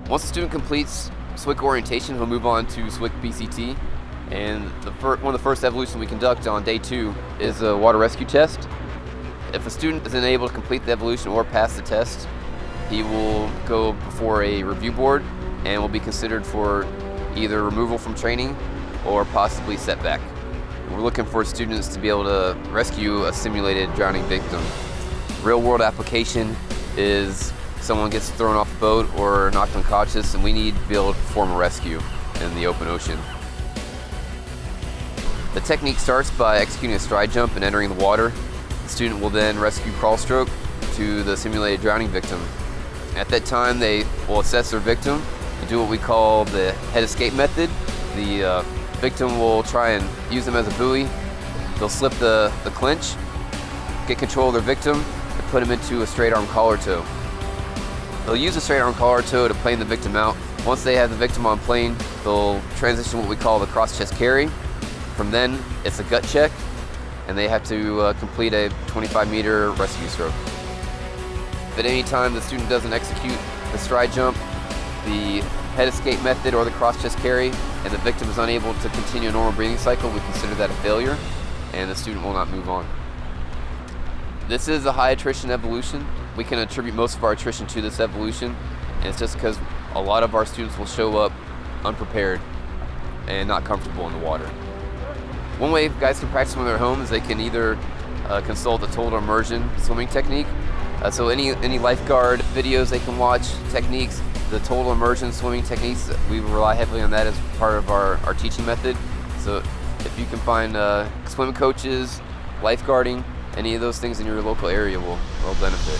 Once the student completes Swcc orientation, he'll move on to Swcc BCT. And one of the first evolutions we conduct on day 2 is a water rescue test. If a student isn't able to complete the evolution or pass the test, he will go before a review board and will be considered for either removal from training or possibly setback. We're looking for students to be able to rescue a simulated drowning victim. Real world application is someone gets thrown off a boat or knocked unconscious, and we need to be able to perform a rescue in the open ocean. The technique starts by executing a stride jump and entering the water. The student will then rescue crawl stroke to the simulated drowning victim. At that time, they will assess their victim and do what we call the head escape method. The victim will try and use them as a buoy. They'll slip the clinch, get control of their victim, and put him into a straight arm collar tow. They'll use a straight arm collar tow to plane the victim out. Once they have the victim on plane, they'll transition to what we call the cross chest carry. From then, it's a gut check, and they have to complete a 25-meter rescue stroke. If at any time the student doesn't execute the stride jump, the head escape method, or the cross chest carry, and the victim is unable to continue a normal breathing cycle, we consider that a failure, and the student will not move on. This is a high attrition evolution. We can attribute most of our attrition to this evolution, and it's just because a lot of our students will show up unprepared and not comfortable in the water. One way guys can practice when they're home is they can either consult the total immersion swimming technique. So any lifeguard videos they can watch, techniques, the total immersion swimming techniques, we rely heavily on that as part of our teaching method. So if you can find swim coaches, lifeguarding, any of those things in your local area will benefit.